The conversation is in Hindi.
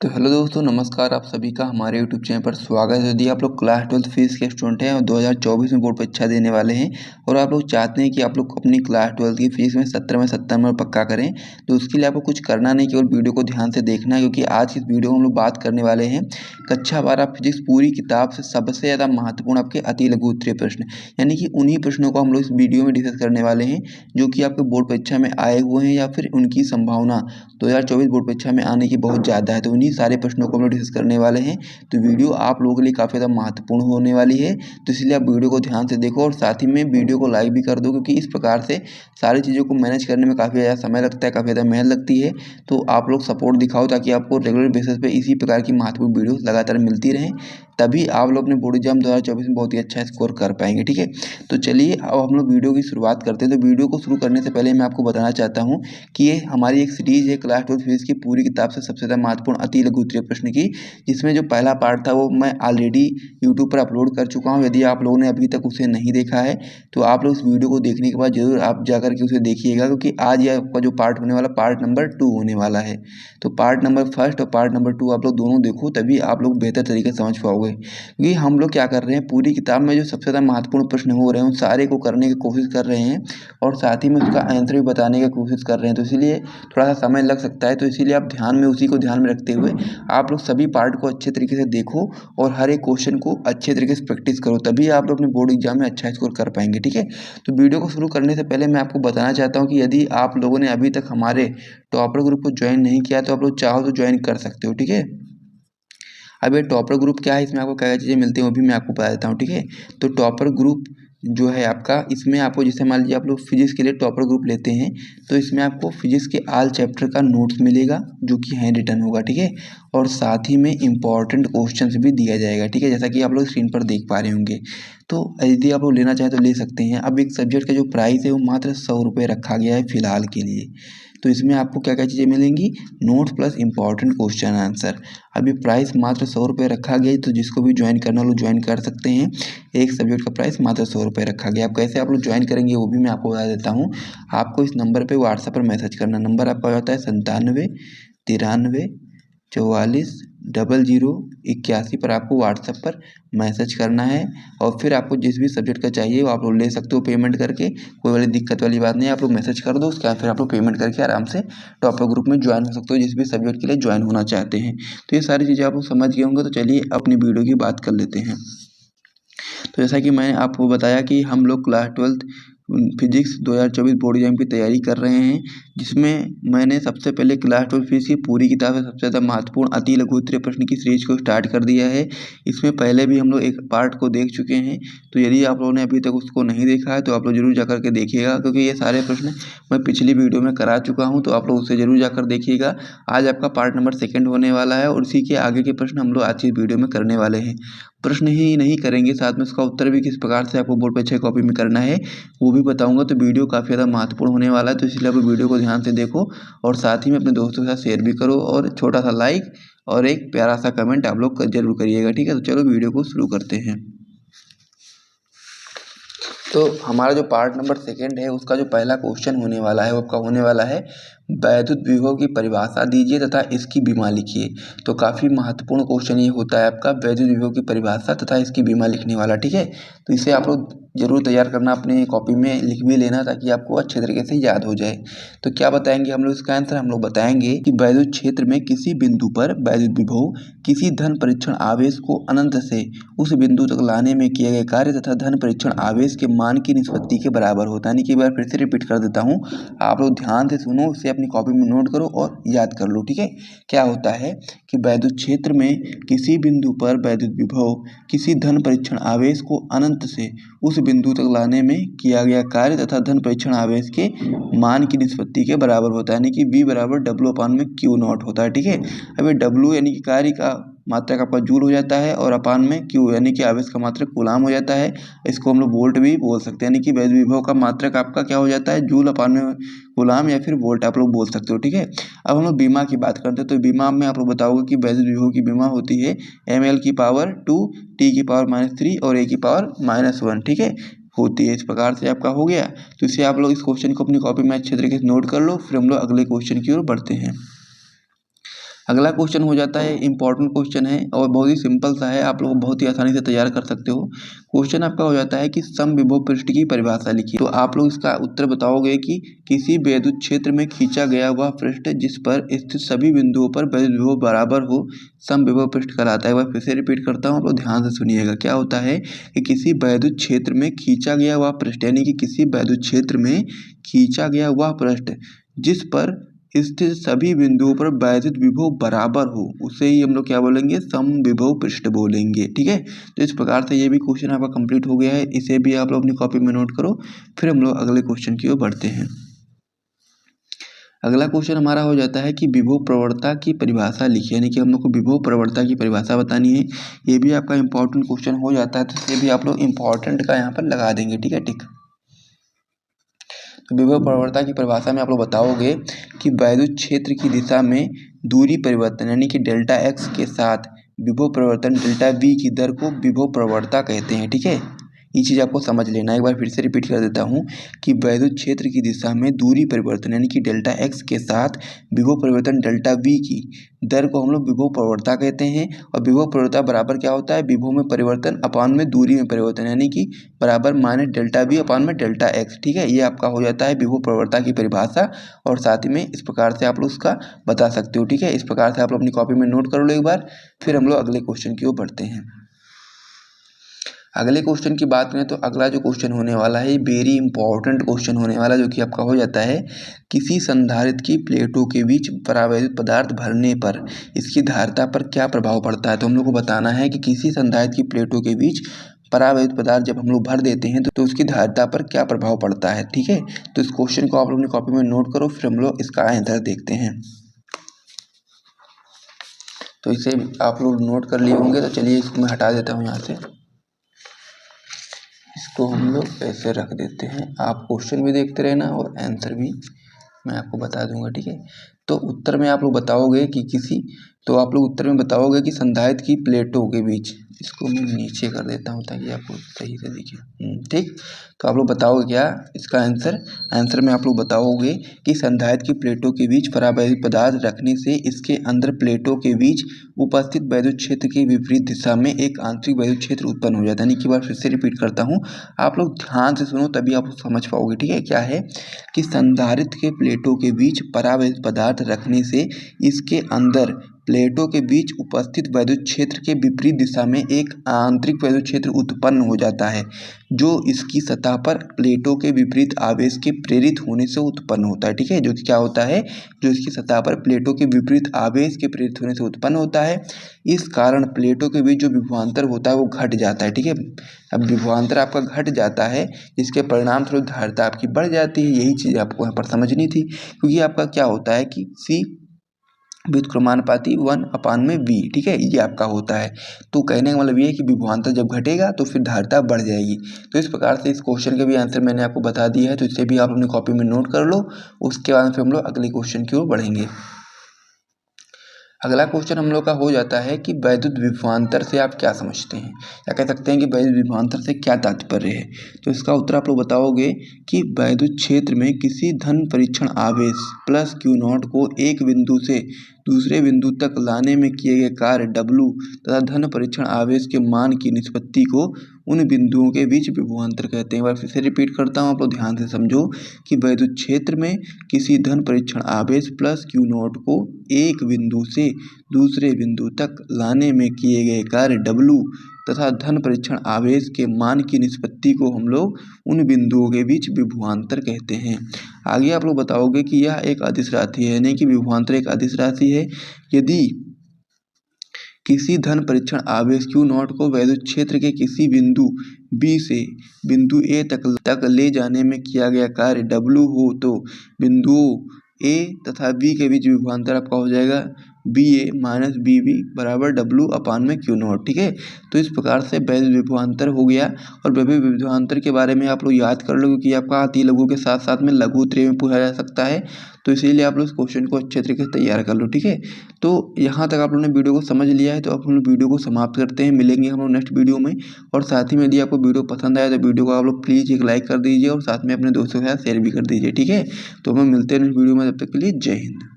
तो हेलो दोस्तों, नमस्कार। आप सभी का हमारे यूट्यूब चैनल पर स्वागत है। यदि आप लोग क्लास 12 फीस के स्टूडेंट हैं और 2024 में बोर्ड परीक्षा देने वाले हैं और आप लोग चाहते हैं कि आप लोग अपनी क्लास 12 की फीस में 70 में 70 नंबर पक्का करें, तो उसके लिए आपको कुछ करना नहीं, केवल वीडियो को ध्यान से देखना है। क्योंकि आज की इस वीडियो में हम लोग बात करने वाले हैं कक्षा 12 फिजिक्स पूरी किताब से सबसे ज़्यादा महत्वपूर्ण आपके अति लघु उत्तरीय प्रश्न, यानी कि उन्हीं प्रश्नों को हम लोग इस वीडियो में डिस्कस करने वाले हैं जो कि आपके बोर्ड परीक्षा में आए हुए हैं या फिर उनकी संभावना 2024 बोर्ड परीक्षा में आने की बहुत ज़्यादा है। तो उन्हीं सारे प्रश्नों को हम लोग डिस्कस करने वाले हैं। तो वीडियो आप लोगों के लिए काफ़ी ज़्यादा महत्वपूर्ण होने वाली है, तो इसलिए आप वीडियो को ध्यान से देखो और साथ ही में वीडियो को लाइक भी कर दो। क्योंकि इस प्रकार से सारी चीज़ों को मैनेज करने में काफ़ी ज़्यादा समय लगता है, काफ़ी ज़्यादा मेहनत लगती है। तो आप लोग सपोर्ट दिखाओ ताकि आपको रेगुलर बेसिस पे इसी प्रकार की महत्वपूर्ण वीडियो लगातार मिलती रहें, तभी आप लोग अपने बोर्ड एग्जाम 2024 में बहुत ही अच्छा स्कोर कर पाएंगे। ठीक है, तो चलिए अब हम लोग वीडियो की शुरुआत करते हैं। तो वीडियो को शुरू करने से पहले मैं आपको बताना चाहता हूँ कि ये हमारी एक सीरीज़ है क्लास 12 फिजिक्स की पूरी किताब से सबसे ज़्यादा महत्वपूर्ण अति लघु उत्तरीय प्रश्न की, जिसमें जो पहला पार्ट था वो मैं ऑलरेडी यूट्यूब पर अपलोड कर चुका हूँ। यदि आप लोगों ने अभी तक उसे नहीं देखा है तो आप लोग इस वीडियो को देखने के बाद जरूर आप जा कर के उसे देखिएगा, क्योंकि आज ये आपका जो पार्ट होने वाला पार्ट नंबर 2 होने वाला है। तो पार्ट नंबर 1 और पार्ट नंबर 2 आप लोग दोनों देखो, तभी आप लोग बेहतर तरीके से समझ पाओगे। क्योंकि हम लोग क्या कर रहे हैं, पूरी किताब में जो सबसे ज़्यादा महत्वपूर्ण प्रश्न हो रहे हैं उन सारे को करने की कोशिश कर रहे हैं और साथ ही में उसका आंसर भी बताने की कोशिश कर रहे हैं। तो इसीलिए थोड़ा सा समय लग सकता है, तो इसीलिए आप ध्यान में उसी को ध्यान में रखते हुए आप लोग सभी पार्ट को अच्छे तरीके से देखो और हर एक क्वेश्चन को अच्छे तरीके से प्रैक्टिस करो, तभी आप लोग अपने बोर्ड एग्जाम में अच्छा स्कोर कर पाएंगे। ठीक है, तो वीडियो को शुरू करने से पहले मैं आपको बताना चाहता हूँ कि यदि आप लोगों ने अभी तक हमारे टॉपर ग्रुप को ज्वाइन नहीं किया तो आप लोग चाहो तो ज्वाइन कर सकते हो। ठीक है, अब ये टॉपर ग्रुप क्या है, इसमें आपको क्या क्या चीज़ें मिलती हैं वो भी मैं आपको बता देता हूँ। ठीक है, तो टॉपर ग्रुप जो है आपका, इसमें आपको जैसे मान लीजिए आप लोग फिजिक्स के लिए टॉपर ग्रुप लेते हैं तो इसमें आपको फिजिक्स के ऑल चैप्टर का नोट्स मिलेगा जो कि हैंड रिटन होगा। ठीक है, और साथ ही में इम्पॉर्टेंट क्वेश्चंस भी दिया जाएगा। ठीक है, जैसा कि आप लोग स्क्रीन पर देख पा रहे होंगे। तो यदि आप लोग लेना चाहें तो ले सकते हैं। अब एक सब्जेक्ट का जो प्राइस है वो मात्र 100 रुपये रखा गया है फिलहाल के लिए। तो इसमें आपको क्या क्या चीज़ें मिलेंगी, notes plus important question answer. अभी प्राइस मात्र 100 रुपये रखा गया है, तो जिसको भी ज्वाइन करना हो ज्वाइन कर सकते हैं। एक सब्जेक्ट का प्राइस मात्र 100 रुपये रखा गया। अब कैसे आप लोग ज्वाइन करेंगे वो भी मैं आपको बता देता हूँ। आपको इस नंबर पे व्हाट्सएप पर मैसेज करना, नंबर आपका हो जाता है 97 93 44 0081 पर आपको व्हाट्सएप पर मैसेज करना है। और फिर आपको जिस भी सब्जेक्ट का चाहिए वो आप लोग ले सकते हो पेमेंट करके, कोई वाली दिक्कत वाली बात नहीं है। आप लोग मैसेज कर दो, उसके बाद फिर आप लोग पेमेंट करके आराम से टॉपर ग्रुप में ज्वाइन हो सकते हो जिस भी सब्जेक्ट के लिए ज्वाइन होना चाहते हैं। तो ये सारी चीज़ें आप लोग समझ गए होंगे, तो चलिए अपनी वीडियो की बात कर लेते हैं। तो जैसा कि मैंने आपको बताया कि हम लोग क्लास 12 फिजिक्स 2024 बोर्ड एग्जाम की तैयारी कर रहे हैं, जिसमें मैंने सबसे पहले क्लास 12 फिजिक्स की पूरी किताब से सबसे ज़्यादा महत्वपूर्ण अति लघु उत्तरीय प्रश्न की सीरीज को स्टार्ट कर दिया है। इसमें पहले भी हम लोग एक पार्ट को देख चुके हैं, तो यदि आप लोगों ने अभी तक उसको नहीं देखा है तो आप लोग जरूर जाकर के देखिएगा, क्योंकि ये सारे प्रश्न मैं पिछली वीडियो में करा चुका हूँ, तो आप लोग उसे जरूर जाकर देखिएगा। आज आपका पार्ट नंबर 2 होने वाला है और उसी के आगे के प्रश्न हम लोग आज की वीडियो में करने वाले हैं। प्रश्न ही नहीं करेंगे, साथ में उसका उत्तर भी किस प्रकार से आपको बोर्ड परीक्षा कॉपी में करना है वो भी बताऊंगा। तो वीडियो काफ़ी ज़्यादा महत्वपूर्ण होने वाला है, तो इसलिए आप वीडियो को ध्यान से देखो और साथ ही में अपने दोस्तों के साथ शेयर भी करो और छोटा सा लाइक और एक प्यारा सा कमेंट आप लोग जरूर करिएगा। ठीक है, तो चलो वीडियो को शुरू करते हैं। तो हमारा जो पार्ट नंबर 2 है उसका जो पहला क्वेश्चन होने वाला है वो आपका होने वाला है वैद्युत विभव की परिभाषा दीजिए तथा इसकी बीमा लिखिए। तो काफ़ी महत्वपूर्ण क्वेश्चन ये होता है आपका वैद्युत विभव की परिभाषा तथा इसकी बीमा लिखने वाला। ठीक है, तो इसे आप लोग जरूर तैयार करना, अपनी कॉपी में लिख भी लेना ताकि आपको अच्छे तरीके से याद हो जाए। तो क्या बताएंगे हम लोग इसका आंसर, हम लोग बताएंगे कि वैद्युत क्षेत्र में किसी बिंदु पर वैद्युत विभव किसी धन परीक्षण आवेश को अनंत से उस बिंदु तक लाने में किए गए कार्य तथा धन परीक्षण आवेश के मान की निष्पत्ति के बराबर होता है। यानी कि एक बार फिर से रिपीट कर देता हूँ, आप लोग ध्यान से सुनो, इसे अपनी कॉपी में नोट करो और याद कर लो। ठीक है, क्या होता है कि वैद्युत क्षेत्र में किसी बिंदु पर वैद्युत विभव किसी धन परीक्षण आवेश को अनंत से उस बिंदु तक लाने में किया गया कार्य तथा धन परीक्षण आवेश के मान की निष्पत्ति के बराबर होता है। यानी कि V बराबर W/Q0 होता है। ठीक है, अब ये W यानी कि कार्य का मात्रक आपका जूल हो जाता है और अपान में Q यानी कि आवेश का मात्रक कूलाम हो जाता है। इसको हम लोग वोल्ट भी बोल सकते हैं, यानी कि वैद्युत विभव का मात्रक आपका क्या हो जाता है, जूल अपान में कूलाम या फिर वोल्ट आप लोग बोल सकते हो। ठीक है, अब हम लोग बीमा की बात करते हैं। तो बीमा में आप लोग बताओगे कि वैद्युत विभव की बीमा होती है ml/2 T⁻³ और A⁻⁻1। ठीक है, होती है। इस प्रकार से आपका हो गया। तो इसे आप लोग इस क्वेश्चन को अपनी कॉपी में अच्छे तरीके से नोट कर लो, फिर हम लोग अगले क्वेश्चन की ओर बढ़ते हैं। अगला क्वेश्चन हो जाता है, इंपॉर्टेंट क्वेश्चन है और बहुत ही सिंपल सा है, आप लोग बहुत ही आसानी से तैयार कर सकते हो। क्वेश्चन आपका हो जाता है कि समविभव पृष्ठ की परिभाषा लिखिए। तो आप लोग इसका उत्तर बताओगे कि किसी वैद्युत क्षेत्र में खींचा गया वह पृष्ठ जिस पर स्थित सभी बिंदुओं पर वैद्युत विभव बराबर हो समविभव पृष्ठ कहलाता है। एक बार फिर से रिपीट करता हूँ, आप लोग ध्यान से सुनिएगा। क्या होता है कि किसी वैद्युत क्षेत्र में खींचा गया वह पृष्ठ, यानी कि किसी वैद्युत क्षेत्र में खींचा गया वह पृष्ठ जिस पर स्थित सभी बिंदुओं पर वैद्युत विभव बराबर हो, उसे ही हम लोग क्या बोलेंगे, समविभव पृष्ठ बोलेंगे। ठीक है, तो इस प्रकार से ये भी क्वेश्चन आपका कंप्लीट हो गया है। इसे भी आप लोग अपनी कॉपी में नोट करो। फिर हम लोग अगले क्वेश्चन की ओर बढ़ते हैं। अगला क्वेश्चन हमारा हो जाता है कि विभव प्रवणता की परिभाषा लिखिए, यानी कि हम लोग को विभव प्रवणता की परिभाषा बतानी है। ये भी आपका इंपॉर्टेंट क्वेश्चन हो जाता है, तो इसे भी आप लोग इंपॉर्टेंट का यहाँ पर लगा देंगे। ठीक है, टिक। तो विभव प्रवणता की परिभाषा में आप लोग बताओगे कि वैद्युत क्षेत्र की दिशा में दूरी परिवर्तन यानी कि डेल्टा एक्स के साथ विभव परिवर्तन डेल्टा वी की दर को विभव प्रवणता कहते हैं। ठीक है, ये चीज़ आपको समझ लेना। एक बार फिर से रिपीट कर देता हूँ कि वैद्युत क्षेत्र की दिशा में दूरी परिवर्तन यानी कि डेल्टा एक्स के साथ विभव परिवर्तन डेल्टा वी की दर को हम लोग विभव प्रवणता कहते हैं। और विभव प्रवणता बराबर क्या होता है, विभव में परिवर्तन अपान में दूरी में परिवर्तन, यानी कि बराबर माइनस डेल्टा वी अपान में डेल्टा एक्स। ठीक है, ये आपका हो जाता है विभव प्रवणता की परिभाषा। और साथ ही में इस प्रकार से आप लोग उसका बता सकते हो। ठीक है, इस प्रकार से आप लोग अपनी कॉपी में नोट कर लो एक बार। फिर हम लोग अगले क्वेश्चन की ओर बढ़ते हैं। अगले क्वेश्चन की बात करें तो अगला जो क्वेश्चन होने वाला है वेरी इंपॉर्टेंट क्वेश्चन होने वाला, जो कि आपका हो जाता है किसी संधारित्र की प्लेटों के बीच परावैद्युत पदार्थ भरने पर इसकी धारिता पर क्या प्रभाव पड़ता है। तो हम लोग को बताना है कि किसी संधारित्र की प्लेटों के बीच परावैद्युत पदार्थ जब हम लोग भर देते हैं तो उसकी धारिता पर क्या प्रभाव पड़ता है। ठीक है, तो इस क्वेश्चन को आप लोग अपनी कॉपी में नोट करो, फिर हम लोग इसका आंसर देखते हैं। तो इसे आप लोग नोट कर लिए होंगे, तो चलिए इसको मैं हटा देता हूँ यहाँ से। इसको हम लोग ऐसे रख देते हैं। आप क्वेश्चन भी देखते रहना और आंसर भी मैं आपको बता दूंगा। ठीक है, तो उत्तर में आप लोग बताओगे कि आप लोग उत्तर में बताओगे कि संधारित्र की प्लेटों के बीच, इसको मैं नीचे कर देता हूँ ताकि आपको सही से दिखे। ठीक, तो आप लोग बताओगे क्या इसका आंसर में आप लोग बताओगे कि संधारित्र की प्लेटों के बीच परावैद्युत पदार्थ रखने से इसके अंदर प्लेटों के बीच उपस्थित वैद्युत क्षेत्र के विपरीत दिशा में एक आंतरिक वैद्युत क्षेत्र उत्पन्न हो जाता है। यानी कि बार फिर से रिपीट करता हूँ, आप लोग ध्यान से सुनो तभी आप समझ पाओगे। ठीक है, क्या है कि संधारित्र के प्लेटों के बीच परावैद्युत पदार्थ रखने से इसके अंदर प्लेटों के बीच उपस्थित वैद्युत क्षेत्र के विपरीत दिशा में एक आंतरिक वैद्युत क्षेत्र उत्पन्न हो जाता है, जो इसकी सतह पर प्लेटों के विपरीत आवेश के प्रेरित होने से उत्पन्न होता है। ठीक है, जो कि क्या होता है, जो इसकी सतह पर प्लेटों के विपरीत आवेश के प्रेरित होने से उत्पन्न होता है। इस कारण प्लेटों के बीच जो विभवांतर होता है वो घट जाता है। ठीक है, अब विभवांतर आपका घट जाता है, जिसके परिणाम स्वरूप धारिता आपकी बढ़ जाती है। यही चीज़ आपको यहाँ पर समझनी थी, क्योंकि आपका क्या होता है कि सी व्युत्क्रमानुपाती 1/v। ठीक है, ये आपका होता है। तो कहने का मतलब ये है कि विभवांतर जब घटेगा तो फिर धारिता बढ़ जाएगी। तो इस प्रकार से इस क्वेश्चन के भी आंसर मैंने आपको बता दिया है, तो इसे भी आप अपनी कॉपी में नोट कर लो। उसके बाद फिर हम लोग अगले क्वेश्चन की ओर बढ़ेंगे। अगला क्वेश्चन हम लोग का हो जाता है कि वैद्युत विभवांतर से आप क्या समझते हैं, या कह सकते हैं कि वैद्युत विभवांतर से क्या तात्पर्य है। तो इसका उत्तर आप लोग बताओगे कि वैद्युत क्षेत्र में किसी धन परीक्षण आवेश प्लस Q0 को एक बिंदु से दूसरे बिंदु तक लाने में किए गए कार्य W तथा धन परीक्षण आवेश के मान की निष्पत्ति को उन बिंदुओं के बीच विभवांतर कहते हैं। एक बार फिर से रिपीट करता हूँ, आप लोग ध्यान से समझो कि वैद्युत क्षेत्र में किसी धन परीक्षण आवेश प्लस Q0 को एक बिंदु से दूसरे बिंदु तक लाने में किए गए कार्य W तथा धन परीक्षण आवेश के मान की निष्पत्ति को हम लोग उन बिंदुओं के बीच विभवांतर कहते हैं। आगे आप लोग बताओगे कि यह एक अदिश राशि है, यानी कि विभवांतर एक अदिश राशि है। यदि किसी धन परीक्षण आवेश Q0 को वैद्युत क्षेत्र के किसी बिंदु B से बिंदु A तक ले जाने में किया गया कार्य W हो, तो बिंदुओं A तथा B के बीच विभवांतर आपका हो जाएगा BA माइनस BB बराबर W/में Q0। ठीक है, तो इस प्रकार से वैद्युत विभवांतर हो गया। और वैद्युत विभवांतर के बारे में आप लोग याद कर लो, क्योंकि आपका अति लघु के साथ साथ में लघु उत्तरीय में पूछा जा सकता है, तो इसीलिए आप लोग इस क्वेश्चन को अच्छे तरीके से तैयार कर लो। ठीक है, तो यहाँ तक आप लोगों ने वीडियो को समझ लिया है, तो अब हम लोग वीडियो को समाप्त करते हैं। मिलेंगे हम लोग नेक्स्ट वीडियो में। और साथ ही में यदि आपको वीडियो पसंद आया तो वीडियो को आप लोग प्लीज़ एक लाइक कर दीजिए और साथ में अपने दोस्तों के साथ शेयर भी कर दीजिए। ठीक है, तो हम मिलते हैं नेक्स्ट वीडियो में, तब तक के लिए जय हिंद।